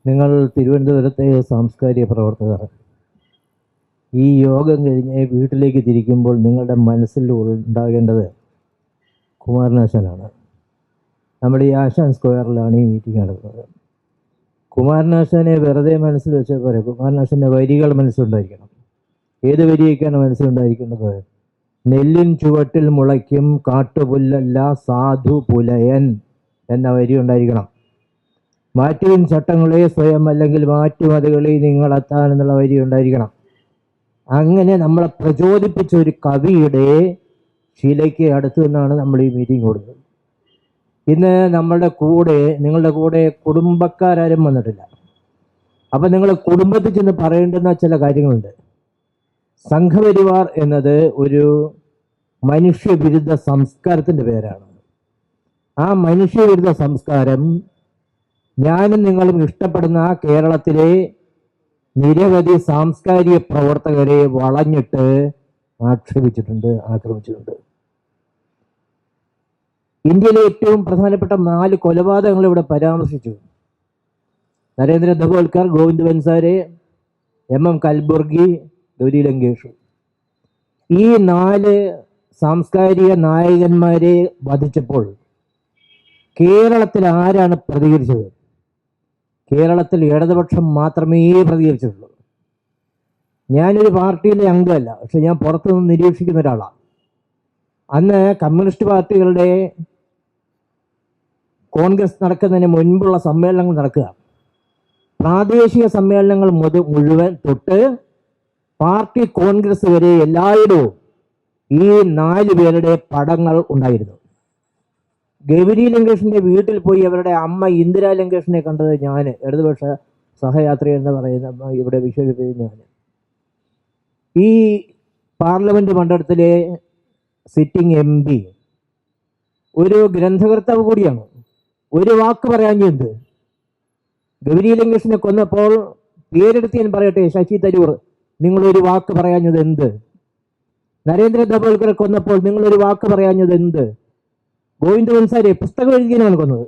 നിങ്ങൾ തിരുവനന്തപുരത്തെ സാംസ്കാരിക പ്രവർത്തകർ ഈ യോഗം കഴിഞ്ഞ് വീട്ടിലേക്ക് തിരിക്കുമ്പോൾ നിങ്ങളുടെ മനസ്സിൽ ഉണ്ടാകേണ്ടത് കുമാരനാശാനാണ്. നമ്മുടെ ഈ ആശാൻ സ്ക്വയറിലാണ് ഈ മീറ്റിംഗ് നടക്കുന്നത്. കുമാരനാശാനെ വെറുതെ മനസ്സിൽ വെച്ചാൽ പോരെ, കുമാരനാശാൻ്റെ വരികൾ മനസ്സിലുണ്ടായിരിക്കണം. ഏത് വരിയൊക്കെയാണ് മനസ്സിലുണ്ടായിരിക്കുന്നത്? നെല്ലിൻ ചുവട്ടിൽ മുളയ്ക്കും കാട്ടുപുല്ലല്ല സാധു പുലയൻ എന്ന വരി ഉണ്ടായിരിക്കണം. മാറ്റുവിൻ ചട്ടങ്ങളെ സ്വയം അല്ലെങ്കിൽ മാറ്റുമതികളെ നിങ്ങളെത്താൻ എന്നുള്ള വരി ഉണ്ടായിരിക്കണം. അങ്ങനെ നമ്മളെ പ്രചോദിപ്പിച്ച ഒരു കവിയുടെ ശിലയ്ക്ക് അടുത്ത് നിന്നാണ് നമ്മൾ ഈ മീറ്റിംഗ് കൊടുത്തത്. ഇന്ന് നിങ്ങളുടെ കൂടെ കുടുംബക്കാരും വന്നിട്ടില്ല. അപ്പം നിങ്ങൾ കുടുംബത്തിൽ ചെന്ന് പറയേണ്ടുന്ന ചില കാര്യങ്ങളുണ്ട്. സംഘപരിവാർ എന്നത് ഒരു മനുഷ്യവിരുദ്ധ സംസ്കാരത്തിൻ്റെ പേരാണ്. ആ മനുഷ്യവിരുദ്ധ സംസ്കാരം ഞാനും നിങ്ങളും ഇഷ്ടപ്പെടുന്ന കേരളത്തിലെ നിരവധി സാംസ്കാരിക പ്രവർത്തകരെ വളഞ്ഞിട്ട് ആക്രമിച്ചിട്ടുണ്ട്. ഇന്ത്യയിലെ ഏറ്റവും പ്രധാനപ്പെട്ട 4 കൊലപാതകങ്ങൾ ഇവിടെ പരാമർശിച്ചു. നരേന്ദ്ര ദബോൽക്കർ, ഗോവിന്ദ് ബൻസാരെ, MM കൽബുർഗി, ഗൗരി ലങ്കേഷ്. ഈ 4 സാംസ്കാരിക നായകന്മാരെ വധിച്ചപ്പോൾ കേരളത്തിൽ ആരാണ് പ്രതികരിച്ചത്? കേരളത്തിൽ ഇടതുപക്ഷം മാത്രമേ പ്രതികരിച്ചിട്ടുള്ളൂ. ഞാനൊരു പാർട്ടിയിലെ അംഗമല്ല, പക്ഷെ ഞാൻ പുറത്തുനിന്ന് നിരീക്ഷിക്കുന്ന ഒരാളാണ്. അന്ന് കമ്മ്യൂണിസ്റ്റ് പാർട്ടികളുടെ കോൺഗ്രസ് നടക്കുന്നതിന് മുൻപുള്ള സമ്മേളനങ്ങൾ നടക്കുക. പ്രാദേശിക സമ്മേളനങ്ങൾ മുഴുവൻ തൊട്ട് പാർട്ടി കോൺഗ്രസ് വരെ എല്ലായിടവും ഈ 4 പേരുടെ പടങ്ങൾ ഉണ്ടായിരുന്നു. ഗൗരി ലങ്കേഷിൻ്റെ വീട്ടിൽ പോയി അവരുടെ അമ്മ ഇന്ദിരാ ലങ്കേഷിനെ കണ്ടത് ഞാൻ, ഇടതുപക്ഷ സഹയാത്രി എന്ന് പറയുന്ന ഇവിടെ വിശേഷിപ്പിച്ചത് ഞാൻ. ഈ പാർലമെന്റ് മണ്ഡലത്തിലെ സിറ്റിംഗ് MP ഒരു ഗ്രന്ഥകർത്താവ് കൂടിയാണ്. ഒരു വാക്ക് പറയാഞ്ഞെന്ത്? ഗൗരി ലങ്കേഷിനെ കൊന്നപ്പോൾ പേരെടുത്ത് ഞാൻ പറയട്ടെ, ശശി തരൂർ, നിങ്ങളൊരു വാക്ക് പറയാഞ്ഞത് എന്ത്? നരേന്ദ്ര ദബോൽക്കറെ കൊന്നപ്പോൾ നിങ്ങളൊരു വാക്ക് പറയാഞ്ഞത് എന്ത്? ഗോവിന്ദ് ബൻസാരെ പുസ്തകം എഴുതിയതിനാണ് കൊന്നത്,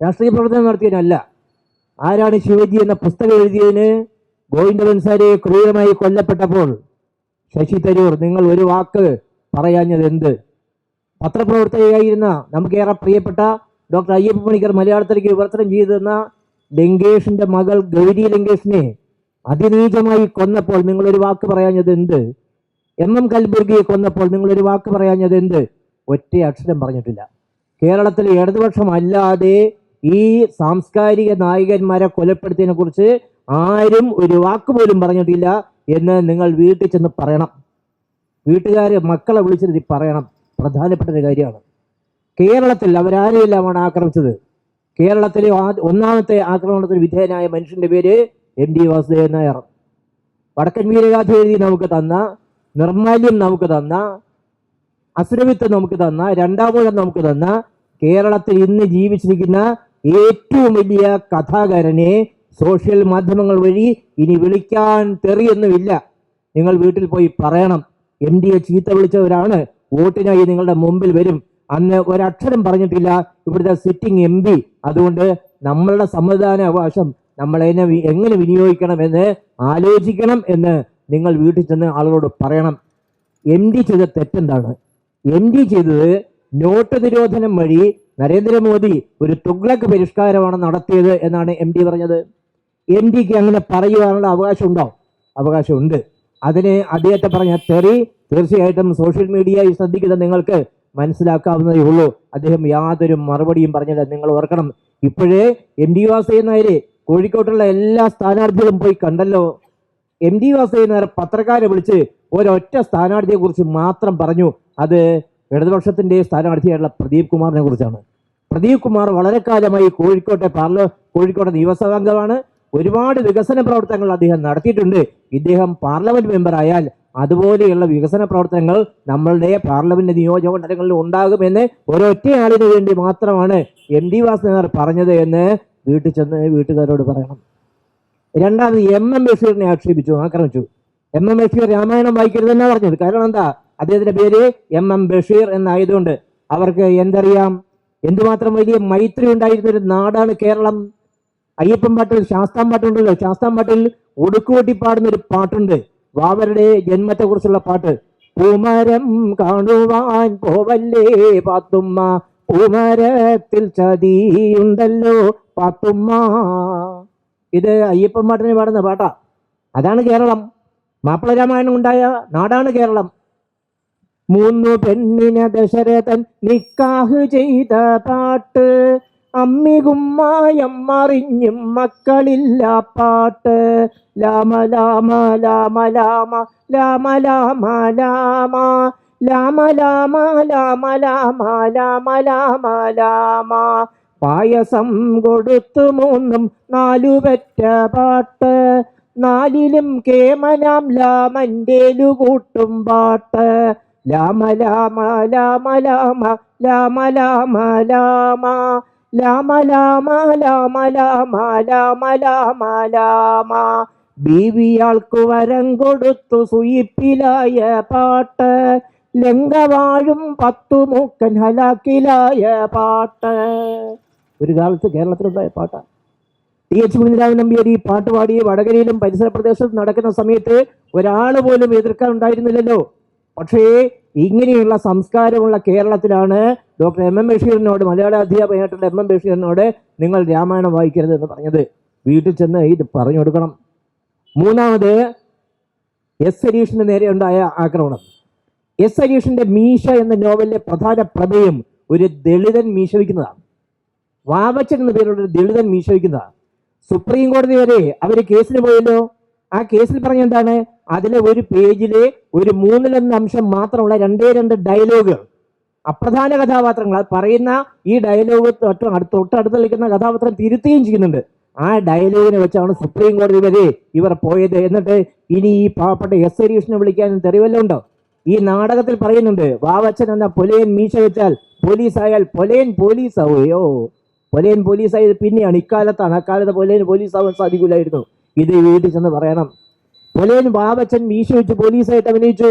രാഷ്ട്രീയ പ്രവർത്തനം നടത്തിയതിനല്ല. ആരാണ് ശിവജി എന്ന പുസ്തകം എഴുതിയതിന് ഗോവിന്ദ് ബൻസാരെ ക്രൂരമായി കൊല്ലപ്പെട്ടപ്പോൾ ശശി തരൂർ നിങ്ങൾ ഒരു വാക്ക് പറയാഞ്ഞത് എന്ത്? പത്രപ്രവർത്തകയായിരുന്ന നമുക്കേറെ പ്രിയപ്പെട്ട ഡോക്ടർ അയ്യപ്പ പണിക്കർ മലയാളത്തിലേക്ക് വിവർത്തനം ചെയ്തെന്ന ലങ്കേഷിന്റെ മകൾ ഗൗരി ലങ്കേഷിനെ അതിനീചമായി കൊന്നപ്പോൾ നിങ്ങളൊരു വാക്ക് പറയാഞ്ഞത് എന്ത്? MM കൽബുർഗിയെ കൊന്നപ്പോൾ നിങ്ങളൊരു വാക്ക് പറയാഞ്ഞത് എന്ത്? ഒറ്റ അക്ഷരം പറഞ്ഞിട്ടില്ല. കേരളത്തിലെ ഇടതുപക്ഷം അല്ലാതെ ഈ സാംസ്കാരിക നായകന്മാരെ കൊലപ്പെടുത്തിയതിനെ കുറിച്ച് ആരും ഒരു വാക്ക് പോലും പറഞ്ഞിട്ടില്ല എന്ന് നിങ്ങൾ വീട്ടിൽ ചെന്ന് പറയണം. വീട്ടുകാരെ മക്കളെ വിളിച്ചിരുത്തി പറയണം. പ്രധാനപ്പെട്ട ഒരു കാര്യമാണ്. കേരളത്തിൽ അവരാരെയെല്ലാമാണ് ആക്രമിച്ചത്. കേരളത്തിലെ ഒന്നാമത്തെ ആക്രമണത്തിന് വിധേയനായ മനുഷ്യന്റെ പേര് MD വാസുദേവൻ നായർ. വടക്കൻ വീരഗാഥ എഴുതി നമുക്ക് തന്ന, നിർമാല്യം നമുക്ക് തന്ന, അസുരവിത്ത് നമുക്ക് തന്ന, രണ്ടാമൂഴം നമുക്ക് തന്ന, കേരളത്തിൽ ഇന്ന് ജീവിച്ചിരിക്കുന്ന ഏറ്റവും വലിയ കഥാകാരനെ സോഷ്യൽ മാധ്യമങ്ങൾ വഴി ഇനി വിളിക്കാൻ തെറിയൊന്നുമില്ല. നിങ്ങൾ വീട്ടിൽ പോയി പറയണം. MDയെ ചീത്ത വിളിച്ചവരാണ് വോട്ടിനായി നിങ്ങളുടെ മുമ്പിൽ വരും. അന്ന് ഒരക്ഷരം പറഞ്ഞിട്ടില്ല ഇവിടുത്തെ സിറ്റിംഗ് MP. അതുകൊണ്ട് നമ്മളുടെ സമ്മതിദാന അവകാശം നമ്മളതിനെ എങ്ങനെ വിനിയോഗിക്കണമെന്ന് ആലോചിക്കണം എന്ന് നിങ്ങൾ വീട്ടിൽ ചെന്ന് ആളുകളോട് പറയണം. MD ചെയ്ത തെറ്റെന്താണ്? MD ചെയ്തത് നോട്ട് നിരോധനം വഴി നരേന്ദ്രമോദി ഒരു തുഗ്ലക് പരിഷ്കാരമാണ് നടത്തിയത് എന്നാണ് MD പറഞ്ഞത്. MDക്ക് അങ്ങനെ പറയുവാനുള്ള അവകാശമുണ്ടോ? അവകാശമുണ്ട്. അതിന് അദ്ദേഹത്തെ പറഞ്ഞ തെറി തീർച്ചയായിട്ടും സോഷ്യൽ മീഡിയയിൽ ശ്രദ്ധിക്കുന്ന നിങ്ങൾക്ക് മനസ്സിലാക്കാവുന്നതേ ഉള്ളൂ. അദ്ദേഹം യാതൊരു മറുപടിയും പറഞ്ഞില്ല. നിങ്ങൾ ഓർക്കണം, ഇപ്പോഴേ MD വാസുദേവൻ നായരെ കോഴിക്കോട്ടുള്ള എല്ലാ സ്ഥാനാർത്ഥികളും പോയി കണ്ടല്ലോ. MD വാസുദേവൻ നായർ പത്രക്കാരെ വിളിച്ച് ഒരൊറ്റ സ്ഥാനാർത്ഥിയെ കുറിച്ച് മാത്രം പറഞ്ഞു. അത് ഇടതുപക്ഷത്തിന്റെ സ്ഥാനാർത്ഥിയായിട്ടുള്ള പ്രദീപ് കുമാറിനെ കുറിച്ചാണ്. പ്രദീപ് കുമാർ വളരെ കാലമായി കോഴിക്കോട്ടെ നിയമസഭാംഗമാണ്. ഒരുപാട് വികസന പ്രവർത്തനങ്ങൾ അദ്ദേഹം നടത്തിയിട്ടുണ്ട്. ഇദ്ദേഹം പാർലമെന്റ് മെമ്പറായാൽ അതുപോലെയുള്ള വികസന പ്രവർത്തനങ്ങൾ നമ്മളുടെ പാർലമെന്റ് നിയോജക മണ്ഡലങ്ങളിൽ ഉണ്ടാകുമെന്ന് ഒരൊറ്റ ആളിന് വേണ്ടി മാത്രമാണ് MD വാസുദേവൻ പറഞ്ഞത് എന്ന് വീട്ടിൽ ചെന്ന് വീട്ടുകാരോട് പറയണം. രണ്ടാമത് MM ബഷീറിനെ ആക്രമിച്ചു. MM ബഷീർ രാമായണം വായിക്കരുതെന്നാണ് പറഞ്ഞത്. കാരണം എന്താ? അദ്ദേഹത്തിന്റെ പേര് MM ബഷീർ എന്നായതുകൊണ്ട്. അവർക്ക് എന്തറിയാം? എന്തുമാത്രം വലിയ മൈത്രി ഉണ്ടായിരുന്ന ഒരു നാടാണ് കേരളം. അയ്യപ്പൻ പാട്ടിൽ ശാസ്താം പാട്ടുണ്ടല്ലോ, ശാസ്താം പാട്ടിൽ ഒടുക്കുകൂട്ടി പാടുന്ന ഒരു പാട്ടുണ്ട്, വാവരുടെ ജന്മത്തെ കുറിച്ചുള്ള പാട്ട്. പൂമരം കാണുവാൻ പോവല്ലേ പാത്തുമ്മ, പൂമരത്തിൽ ചതിയുണ്ടല്ലോ പാത്തുമ്മ. ഇത് അയ്യപ്പൻ പാട്ടിന് പാടുന്ന പാട്ടാ. അതാണ് കേരളം. മാപ്പിള രാമായണം ഉണ്ടായ നാടാണ് കേരളം. 3 പെണ്ണിനെ ദശരഥൻ നിക്കാഹ് ചെയ്ത പാട്ട്, അമ്മികുമ്മായം മറിഞ്ഞും മക്കളില്ല പാട്ട്. ലാമ ലാമ ലാമ ലാമ ലാമ ലാമ ലാമ ലാമ ലാമ ലാമ ലാമ ലാമ ലാമ ലാമ. പായസം കൊടുത്തു 3 4 പെറ്റ പാട്ട്, 4ലും കേമനാം ലാമൻ്റെലു കൂട്ടും പാട്ട്. ലാമ ലാമ ലാമ ലാമ ലാമ ലാമ ലാമ ലാമ ലാമ ലാമ ലാമ ലാമ ലാമ ലാമ. ബീവിയാൾക്കു വരം കൊടുത്തു സുയിപ്പിലായ പാട്ട്, ലങ്ക വാഴും 10 മൂക്കൻ ഹലാക്കിലായ പാട്ട്. ഒരു കാലത്ത് കേരളത്തിലുണ്ടായ പാട്ടാണ്. TH കുഞ്ഞിരാമൻ നമ്പ്യാർ ഈ പാട്ട് പാടി വടകരയിലും പരിസര പ്രദേശത്തും നടക്കുന്ന സമയത്ത് ഒരാൾ പോലും എതിർക്കാൻ ഉണ്ടായിരുന്നില്ലല്ലോ. പക്ഷേ ഇങ്ങനെയുള്ള സംസ്കാരമുള്ള കേരളത്തിലാണ് ഡോക്ടർ MM ബഷീറിനോട്, മലയാള അധ്യാപകനായിട്ടുള്ള MM ബഷീറിനോട് നിങ്ങൾ രാമായണം വായിക്കരുത് എന്ന് പറഞ്ഞത്. വീട്ടിൽ ചെന്ന് ഇത് പറഞ്ഞു കൊടുക്കണം. 3ാമത് S ഹരീഷിന് നേരെ ഉണ്ടായ ആക്രമണം. S ഹരീഷിന്റെ മീശ എന്ന നോവലിലെ പ്രധാന പ്രമേയം ഒരു ദളിതൻ മീശ വയ്ക്കുന്നതാണ്. വാവച്ചൻ എന്ന പേരുള്ള ഒരു ദളിതൻ മീശ വയ്ക്കുന്നതാണ്. സുപ്രീം കോടതി വരെ അവർ കേസിന് പോയല്ലോ. ആ കേസിൽ പറഞ്ഞ എന്താണ്? അതിലെ ഒരു പേജില് ഒരു 3-1 അംശം മാത്രമുള്ള 2 ഡയലോഗ്, അപ്രധാന കഥാപാത്രങ്ങൾ പറയുന്ന ഈ ഡയലോഗ് തൊട്ടടുത്ത് നിൽക്കുന്ന കഥാപാത്രം തിരുത്തുകയും ചെയ്യുന്നുണ്ട്. ആ ഡയലോഗിനെ വെച്ചാണ് സുപ്രീം കോടതി വരെ ഇവർ പോയത്. എന്നിട്ട് ഇനി ഈ പാവപ്പെട്ട S ഹരീഷിനെ വിളിക്കാൻ തെളിവല്ലോ ഉണ്ടോ? ഈ നാടകത്തിൽ പറയുന്നുണ്ട്, വാവച്ചൻ എന്ന പൊലയൻ മീശ വെച്ചാൽ പോലീസായാൽ പൊലയൻ പോലീസാവുകയോ? പൊലയൻ പോലീസായത് പിന്നെയാണ്, ഇക്കാലത്താണ്. അക്കാലത്ത് പൊലയൻ പോലീസാവാൻ സാധിക്കില്ലായിരുന്നു. ഇത് വീട്ടിൽ ചെന്ന് പറയണം. പൊലയൻ വാവച്ചൻ മീശ വെച്ച് പോലീസായിട്ട് അഭിനയിച്ചു.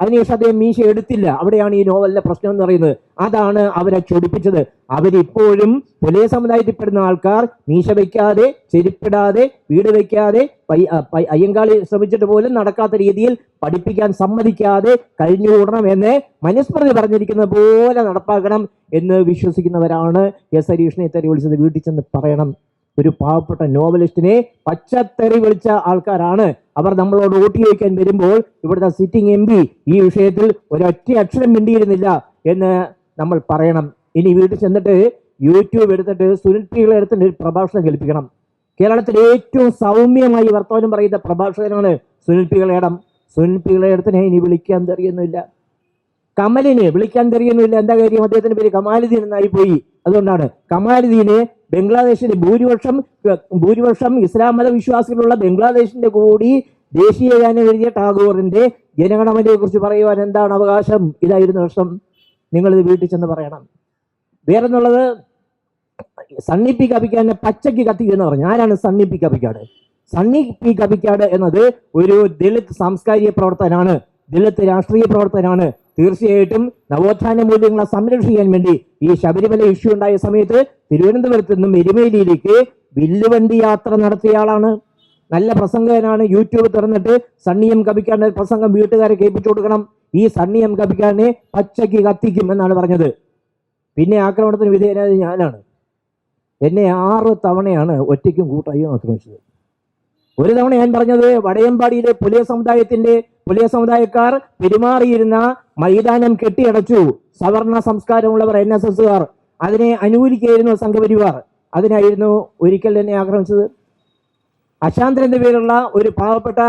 അതിനുശേഷം അദ്ദേഹം മീശ എടുത്തില്ല. അവിടെയാണ് ഈ നോവലിലെ പ്രശ്നം എന്ന് പറയുന്നത്. അതാണ് അവരെ ചൊടിപ്പിച്ചത്. അവരിപ്പോഴും പുലയ സമുദായത്തിൽപ്പെടുന്ന ആൾക്കാർ മീശ വയ്ക്കാതെ, ചെരുപ്പിടാതെ, വീട് വയ്ക്കാതെ, അയ്യങ്കാളി ശ്രമിച്ചിട്ട് പോലും നടക്കാത്ത രീതിയിൽ പഠിപ്പിക്കാൻ സമ്മതിക്കാതെ കഴിഞ്ഞുകൂടണം എന്ന് മനുസ്മൃതി പറഞ്ഞിരിക്കുന്ന പോലെ നടപ്പാക്കണം എന്ന് വിശ്വസിക്കുന്നവരാണ് S ഹരീഷിനെ തെറി വിളിച്ചത്. വീട്ടിൽ ചെന്ന് പറയണം. ഒരു പാവപ്പെട്ട നോവലിസ്റ്റിനെ പച്ചത്തെറി വിളിച്ച ആൾക്കാരാണ് അവർ. നമ്മളോട് വോട്ട് ചോദിക്കാൻ വരുമ്പോൾ ഇവിടുത്തെ സിറ്റിംഗ് MP ഈ വിഷയത്തിൽ ഒരൊറ്റ അക്ഷരം മിണ്ടിയിരുന്നില്ല എന്ന് നമ്മൾ പറയണം. ഇനി വീട്ടിൽ ചെന്നിട്ട് യൂട്യൂബ് എടുത്തിട്ട് സുനിൽ പികളെ എടുത്തിട്ട് ഒരു പ്രഭാഷണം കേൾപ്പിക്കണം. കേരളത്തിലെ ഏറ്റവും സൗമ്യമായി വർത്തമാനം പറയുന്ന പ്രഭാഷകനാണ് സുനിൽ പികളേടം. സുനിൽ പികളേടത്തിനെ ഇനി വിളിക്കാൻ തെറിയൊന്നുമില്ല. കമലിന് വിളിക്കാൻ തെറിയൊന്നുമില്ല. എന്താ കാര്യം? അദ്ദേഹത്തിന്റെ പേര് കമാലുദ്ദീൻ എന്നായി പോയി. അതുകൊണ്ടാണ് കമാലുദ്ദീന് ബംഗ്ലാദേശിലെ ഭൂരിപക്ഷം ഇസ്ലാം മത വിശ്വാസികളുള്ള ബംഗ്ലാദേശിന്റെ കൂടി ദേശീയ ഗാനം എഴുതിയ ടാഗോറിന്റെ ജനഗണമനയെ കുറിച്ച് പറയുവാൻ എന്താണ് അവകാശം? ഇതായിരുന്നു പ്രശ്നം. നിങ്ങളിത് വീട്ടിൽ ചെന്ന് പറയണം. വേറെന്നുള്ളത്, സണ്ണി പി കപ്പിക്കാടിനെ പച്ചയ്ക്ക് കത്തിക്കുമെന്ന് പറഞ്ഞു. ആരാണ് സണ്ണി പി കപ്പിക്കാട്? സണ്ണി പി കപ്പിക്കാട് എന്നത് ഒരു ദളിത് സാംസ്കാരിക പ്രവർത്തകനാണ്, ദളിത് രാഷ്ട്രീയ പ്രവർത്തകനാണ്. തീർച്ചയായിട്ടും നവോത്ഥാന മൂല്യങ്ങളെ സംരക്ഷിക്കാൻ വേണ്ടി ഈ ശബരിമല ഇഷ്യൂ ഉണ്ടായ സമയത്ത് തിരുവനന്തപുരത്ത് നിന്നും എരുമേലിയിലേക്ക് വില്ലുവണ്ടി യാത്ര നടത്തിയ ആളാണ്. നല്ല പ്രസംഗകനാണ്. യൂട്യൂബ് തുറന്നിട്ട് സണ്ണി M കപ്പിക്കാടിന്റെ പ്രസംഗം വീട്ടുകാരെ കേൾപ്പിച്ചു കൊടുക്കണം. ഈ സണ്ണി M കപ്പിക്കാടിനെ പച്ചയ്ക്ക് കത്തിക്കും എന്നാണ് പറഞ്ഞത്. പിന്നെ ആക്രമണത്തിന് വിധേയനായത് ഞാനാണ്. എന്നെ 6 തവണയാണ് ഒറ്റയ്ക്കും കൂട്ടായും ആക്രമിച്ചത്. ഒരു തവണ ഞാൻ പറഞ്ഞത് വടയമ്പാടിയിലെ പുലയ സമുദായക്കാർ പെരുമാറിയിരുന്ന മൈതാനം കെട്ടിയടച്ചു. സവർണ സംസ്കാരമുള്ളവർ NSSകാർ അതിനെ അനുകൂലിക്കുകയായിരുന്നു സംഘപരിവാർ. അതിനായിരുന്നു ഒരിക്കൽ എന്നെ ആക്രമിച്ചത്. അശാന്തരന്റെ പേരുള്ള ഒരു പാവപ്പെട്ട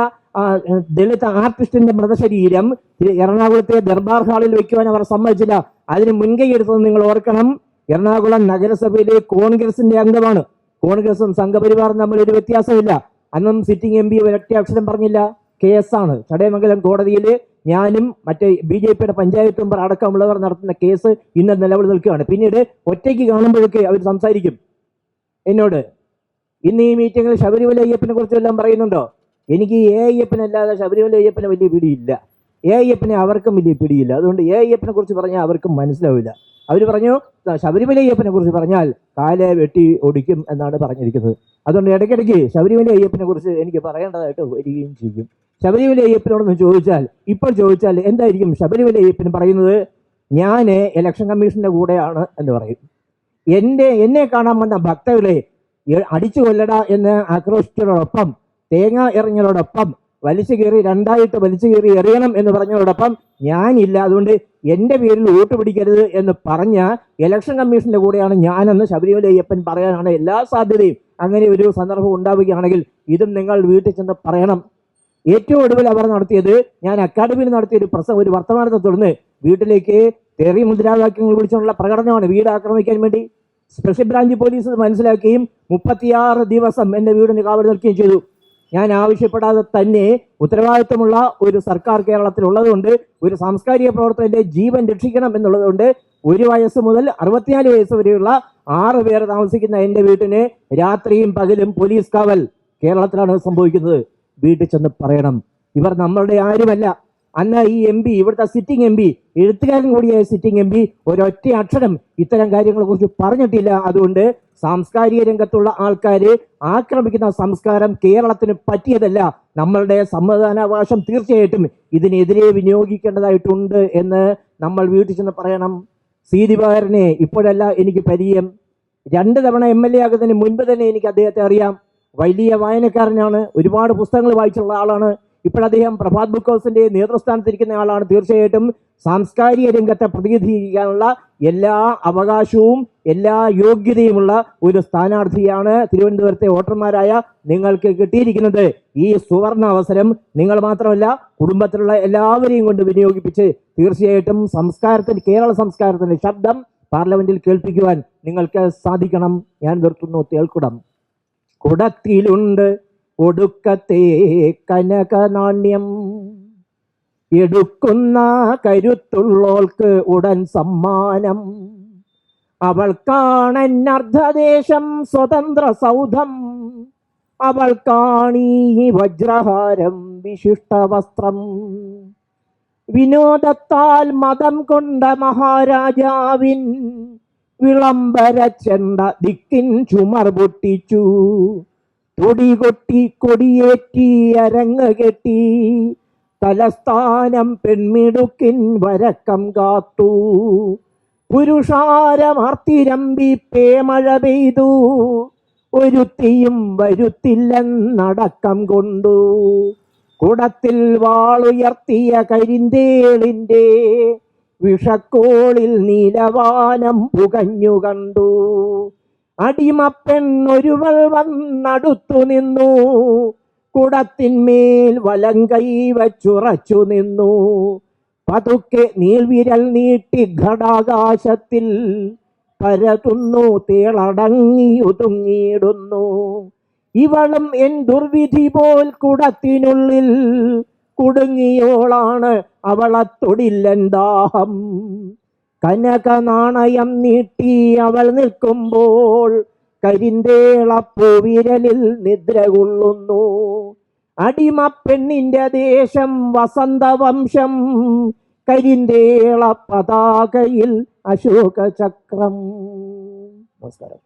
ദളിത് ആർട്ടിസ്റ്റിന്റെ മൃതശരീരം എറണാകുളത്തെ ദർബാർ ഹാളിൽ വെക്കുവാൻ അവർ സമ്മതിച്ചില്ല. അതിന് മുൻകൈ എടുത്തത് നിങ്ങൾ ഓർക്കണം. എറണാകുളം നഗരസഭയിലെ കോൺഗ്രസിന്റെ അംഗമാണ്. കോൺഗ്രസും സംഘപരിവാറും തമ്മിൽ ഒരു വ്യത്യാസമില്ല. അന്നും സിറ്റിംഗ് MP ഒരൊറ്റ അക്ഷരം പറഞ്ഞില്ല. കേസാണ്. ചടയമംഗലം കോടതിയിൽ ഞാനും മറ്റേ BJPയുടെ പഞ്ചായത്ത് മെമ്പർ അടക്കമുള്ളവർ നടത്തുന്ന കേസ് ഇന്ന് നിലവിൽ നിൽക്കുകയാണ്. പിന്നീട് ഒറ്റയ്ക്ക് കാണുമ്പോഴൊക്കെ അവർ സംസാരിക്കും എന്നോട്. ഇന്ന് ഈ മീറ്റിങ്ങിൽ ശബരിമല അയ്യപ്പനെ കുറിച്ചെല്ലാം പറയുന്നുണ്ടോ? എനിക്ക് അയ്യപ്പനല്ലാതെ ശബരിമല അയ്യപ്പനെ വലിയ പിടിയില്ല. എ അയ്യപ്പനെ അവർക്കും വലിയ പിടിയില്ല. അതുകൊണ്ട് എ അയ്യപ്പനെ കുറിച്ച് പറഞ്ഞാൽ അവർക്കും മനസ്സിലാവില്ല. അവർ പറഞ്ഞു ശബരിമല അയ്യപ്പനെ കുറിച്ച് പറഞ്ഞാൽ കാലെ വെട്ടി ഒടിക്കും എന്നാണ് പറഞ്ഞിരിക്കുന്നത്. അതുകൊണ്ട് ഇടയ്ക്കിടയ്ക്ക് ശബരിമല അയ്യപ്പനെ കുറിച്ച് എനിക്ക് പറയേണ്ടതായിട്ട് വരികയും ചെയ്യും. ശബരിമല അയ്യപ്പനോടൊന്ന് ചോദിച്ചാൽ, ഇപ്പോൾ ചോദിച്ചാൽ എന്തായിരിക്കും ശബരിമല അയ്യപ്പൻ പറയുന്നത്? ഞാൻ ഇലക്ഷൻ കമ്മീഷന്റെ കൂടെയാണ് എന്ന് പറയും. എന്നെ കാണാൻ വന്ന ഭക്തകളെ അടിച്ചു കൊല്ലട എന്ന് ആക്രോശിച്ചതോടൊപ്പം, തേങ്ങ എറിഞ്ഞതോടൊപ്പം, വലിച്ചു കയറി രണ്ടായിട്ട് വലിച്ചു കയറി എറിയണം എന്ന് പറഞ്ഞതോടൊപ്പം ഞാനില്ല, അതുകൊണ്ട് എൻ്റെ പേരിൽ വോട്ട് പിടിക്കരുത് എന്ന് പറഞ്ഞ ഇലക്ഷൻ കമ്മീഷന്റെ കൂടെയാണ് ഞാനെന്ന് ശബരിമല അയ്യപ്പൻ പറയാനാണ് എല്ലാ സാധ്യതയും. അങ്ങനെ ഒരു സന്ദർഭം ഉണ്ടാവുകയാണെങ്കിൽ ഇതും നിങ്ങൾ വീട്ടിൽ ചെന്ന് പറയണം. ഏറ്റവും ഒടുവിൽ അവർ നടത്തിയത്, ഞാൻ അക്കാഡമിയിൽ നടത്തിയ ഒരു വർത്തമാനത്തെ തുടർന്ന് വീട്ടിലേക്ക് തെറി മുദ്രാവാക്യങ്ങൾ വിളിച്ചുള്ള പ്രകടനമാണ് വീട് ആക്രമിക്കാൻ വേണ്ടി. സ്പെഷ്യൽ ബ്രാഞ്ച് പോലീസ് മനസ്സിലാക്കുകയും 36 ദിവസം എൻ്റെ വീടിന് കാവൽ നിൽക്കുകയും ചെയ്തു. ഞാൻ ആവശ്യപ്പെടാതെ തന്നെ ഉത്തരവാദിത്വമുള്ള ഒരു സർക്കാർ കേരളത്തിലുള്ളതുകൊണ്ട്, ഒരു സാംസ്കാരിക പ്രവർത്തകന്റെ ജീവൻ രക്ഷിക്കണം എന്നുള്ളതുകൊണ്ട് 1 വയസ്സ് മുതൽ 64 വയസ്സ് വരെയുള്ള 6 പേർ താമസിക്കുന്ന എൻ്റെ വീട്ടിന് രാത്രിയും പകലും പോലീസ് കാവൽ കേരളത്തിലാണ് സംഭവിക്കുന്നത്. വീട്ടിൽ ചെന്ന് പറയണം. ഇവർ നമ്മളുടെ ആരുമല്ല. അന്ന് ഈ MP, ഇവിടുത്തെ സിറ്റിംഗ് MP, എഴുത്തുകാരൻ കൂടിയായ സിറ്റിംഗ് MP ഒരൊറ്റ അക്ഷരം ഇത്തരം കാര്യങ്ങളെ കുറിച്ച് പറഞ്ഞിട്ടില്ല. അതുകൊണ്ട് സാംസ്കാരിക രംഗത്തുള്ള ആൾക്കാർ ആക്രമിക്കുന്ന സംസ്കാരം കേരളത്തിന് പറ്റിയതല്ല. നമ്മളുടെ സമ്മതിദാനാവകാശം തീർച്ചയായിട്ടും ഇതിനെതിരെ വിനിയോഗിക്കേണ്ടതായിട്ടുണ്ട് എന്ന് നമ്മൾ വീട്ടിൽ ചെന്ന് പറയണം. സി ദിവാകരനെ ഇപ്പോഴല്ല എനിക്ക് പരിചയം. 2 തവണ MLA ആകുന്നതിന് മുൻപ് തന്നെ എനിക്ക് അദ്ദേഹത്തെ അറിയാം. വലിയ വായനക്കാരനാണ്, ഒരുപാട് പുസ്തകങ്ങൾ വായിച്ചുള്ള ആളാണ്. ഇപ്പോഴദ്ദേഹം പ്രഭാത് ബുക്ക് ഹൗസിന്റെ നേതൃസ്ഥാനത്തിരിക്കുന്ന ആളാണ്. തീർച്ചയായിട്ടും സാംസ്കാരിക രംഗത്തെ പ്രതിനിധീകരിക്കാനുള്ള എല്ലാ അവകാശവും എല്ലാ യോഗ്യതയുമുള്ള ഒരു സ്ഥാനാർത്ഥിയാണ് തിരുവനന്തപുരത്തെ വോട്ടർമാരായ നിങ്ങൾക്ക് കിട്ടിയിരിക്കുന്നത്. ഈ സുവർണ അവസരം നിങ്ങൾ മാത്രമല്ല, കുടുംബത്തിലുള്ള എല്ലാവരെയും കൊണ്ട് വിനിയോഗിപ്പിച്ച് തീർച്ചയായിട്ടും കേരള സംസ്കാരത്തിന്റെ ശബ്ദം പാർലമെന്റിൽ കേൾപ്പിക്കുവാൻ നിങ്ങൾക്ക് സാധിക്കണം. ഞാൻ നിർത്തുന്നു. തേൽക്കുടം. കുടത്തിലുണ്ട് ഒടുക്കത്തെ കനകനാണ്യം, എടുക്കുന്ന കരുത്തുള്ളോൾക്ക് ഉടൻ സമ്മാനം. അവൾക്കാണന്നർദ്ധദേശം സ്വതന്ത്ര സൗധം, അവൾക്കാണീ വജ്രഹാരം വിശിഷ്ട വസ്ത്രം. വിനോദത്താൽ മതം കൊണ്ട മഹാരാജാവിൻ വിളംബര ചെണ്ട ദിക്കിൻ ചുമർ പൊട്ടിച്ചു. തൊടികൊട്ടി കൊടിയേറ്റി അരങ്ങ് കെട്ടി, തലസ്ഥാനം പെൺമിടുക്കിൻ വരക്കം കാത്തു. പുരുഷാരമാർത്തിരമ്പി പേമഴ പെയ്തു, ഒരുത്തിയും വരുത്തില്ലെന്നടക്കം കൊണ്ടു. കുടത്തിൽ വാളുയർത്തിയ കരിന്തേളിൻ്റെ വിഷക്കോളിൽ നീലവാനം പുകഞ്ഞു കണ്ടു. അടിമപ്പെണ്ണൊരുവൾ വന്നടുത്തു നിന്നു, കുടത്തിന്മേൽ വലം കൈ വച്ചുറച്ചു നിന്നു. പതുക്കെ നീൾവിരൽ നീട്ടി ഘടാകാശത്തിൽ പരതുന്നു, തേളടങ്ങി ഒതുങ്ങിയിടുന്നു. ഇവളും എൻ ദുർവിധി പോൽ കുടത്തിനുള്ളിൽ കുടുങ്ങിയോളാണ്, അവളെ തൊടില്ലൻ ദാഹം. കനക നാണയം നീട്ടി അവൾ നിൽക്കുമ്പോൾ കരിന്തേളപ്പൂവിരലിൽ നിദ്ര കൊള്ളുന്നു. അടിമപ്പെണ്ണിന്റെ ദേശം വസന്തവംശം, കരിന്തേള പതാകയിൽ അശോക ചക്രം. നമസ്കാരം.